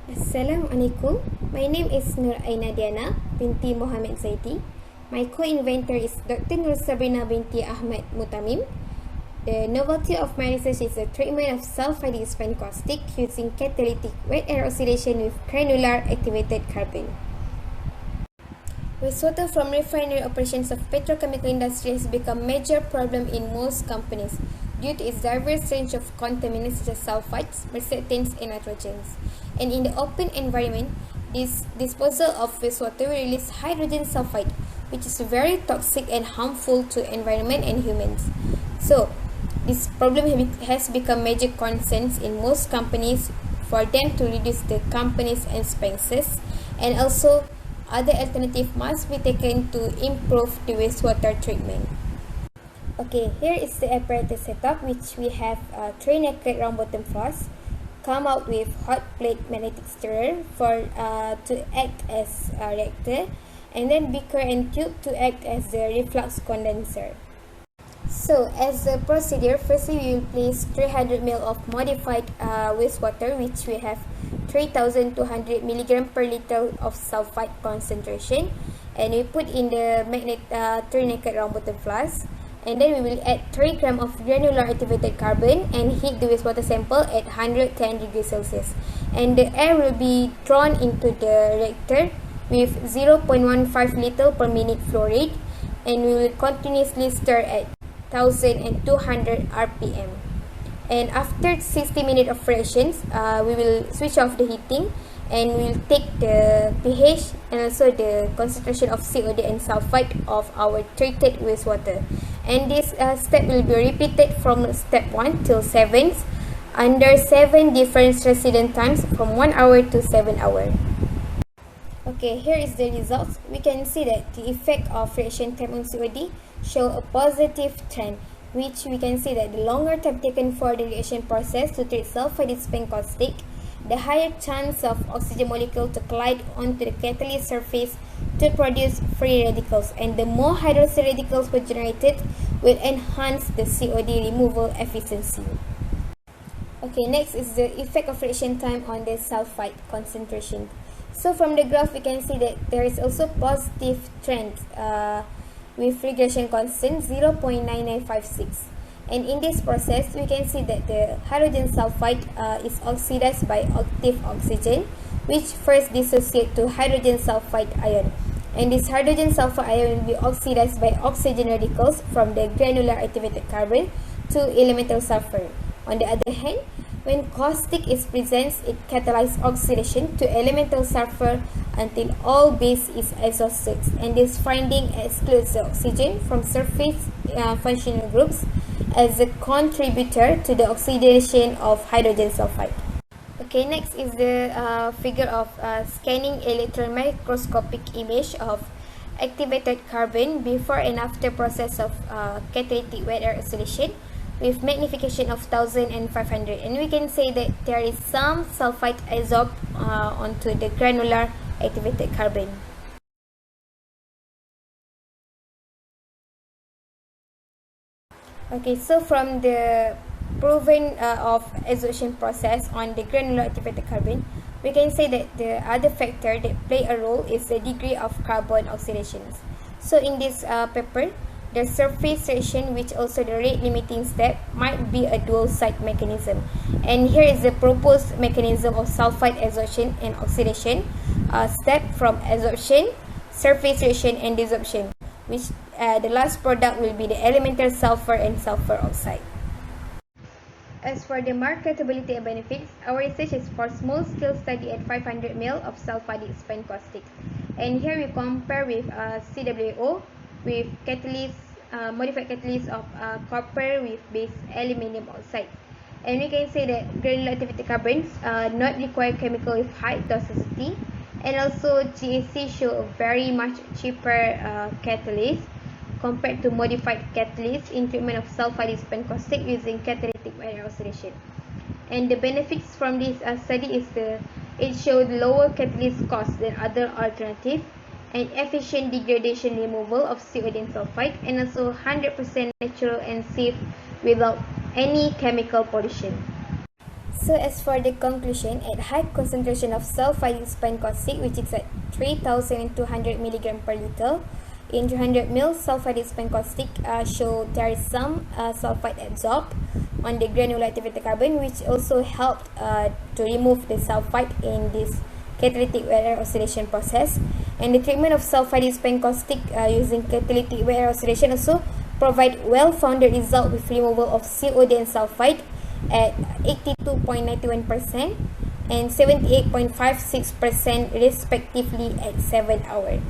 Assalamualaikum. My name is Nuraainaa Diyana, Binti Mohamed Zaidi. My co-inventor is Dr. Noor Sabrina Binti Ahmad Mutamim. The novelty of my research is the treatment of sulfidic spent caustic using catalytic wet air oxidation with granular activated carbon. Wastewater from refinery operations of petrochemical industry has become a major problem in most companies due to its diverse range of contaminants such as sulfites, mercaptans, and nitrogens. And in the open environment, this disposal of wastewater will release hydrogen sulfide, which is very toxic and harmful to environment and humans. So, this problem has become major concerns in most companies for them to reduce the company's expenses, and also other alternative must be taken to improve the wastewater treatment. Okay, here is the apparatus setup, which we have 3 naked round bottom flask, come out with hot plate magnetic stirrer for to act as a reactor, and then beaker and tube to act as the reflux condenser. So, as a procedure, firstly we will place 300 ml of modified wastewater, which we have 3200 mg per liter of sulfide concentration, and we put in the 3 naked round bottom flask, and then we will add 3 grams of granular activated carbon and heat the wastewater sample at 110 degrees Celsius, and the air will be drawn into the reactor with 0.15 liter per minute flow rate, and we will continuously stir at 1200 rpm. And after 60 minutes of fractions, we will switch off the heating, and we will take the pH and also the concentration of COD and sulfide of our treated wastewater. And this step will be repeated from step 1 till 7 under 7 different resident times from 1 hour to 7 hours. Okay, here is the results. We can see that the effect of reaction time on COD show a positive trend, which we can see that the longer time taken for the reaction process to treat sulfide spent caustic, the higher chance of oxygen molecule to collide onto the catalyst surface to produce free radicals, and the more hydroxyl radicals were generated will enhance the COD removal efficiency. Okay, next is the effect of reaction time on the sulfide concentration. So from the graph, we can see that there is also positive trend with regression constant 0.9956. And in this process, we can see that the hydrogen sulfide is oxidized by active oxygen, which first dissociate to hydrogen sulfide ion. And this hydrogen sulfide ion will be oxidized by oxygen radicals from the granular activated carbon to elemental sulfur. On the other hand, when caustic is present, it catalyzes oxidation to elemental sulfur until all base is exhausted, and this finding excludes the oxygen from surface functional groups as a contributor to the oxidation of hydrogen sulfide. Okay, next is the figure of scanning electron microscopic image of activated carbon before and after process of catalytic wet air oxidation with magnification of 1500, and we can say that there is some sulfide adsorbed onto the granular activated carbon. Okay, so from the proven of adsorption process on the granular activated carbon, we can say that the other factor that play a role is the degree of carbon oxidations. So in this paper, the surface reaction, which also the rate limiting step, might be a dual side mechanism. And here is the proposed mechanism of sulfide adsorption and oxidation, step from adsorption, surface reaction, and desorption, which the last product will be the elemental sulfur and sulfur oxide. As for the marketability and benefits, our research is for small-scale study at 500 ml of sulfidic spent caustic. And here we compare with CWO with catalyst, modified catalyst of copper with base aluminium oxide. And we can say that granular activated carbons not require chemical with high toxicity, and also GAC show a very much cheaper catalyst compared to modified catalysts in treatment of sulfidic spent caustic using catalytic wet air oxidation. And the benefits from this study is it showed lower catalyst cost than other alternatives, and efficient degradation removal of COD and sulfide, and also 100% natural and safe without any chemical pollution. So as for the conclusion, at high concentration of sulfide spent caustic, which is at 3,200 mg per liter, in 300 ml sulfide spent caustic show there is some sulfide absorbed on the granular activated carbon, which also helped to remove the sulfide in this catalytic wear oxidation process. And the treatment of sulfide spent caustic using catalytic wear oxidation also provide well-founded result with removal of COD and sulfide at 82.91% and 78.56% respectively at 7 hours.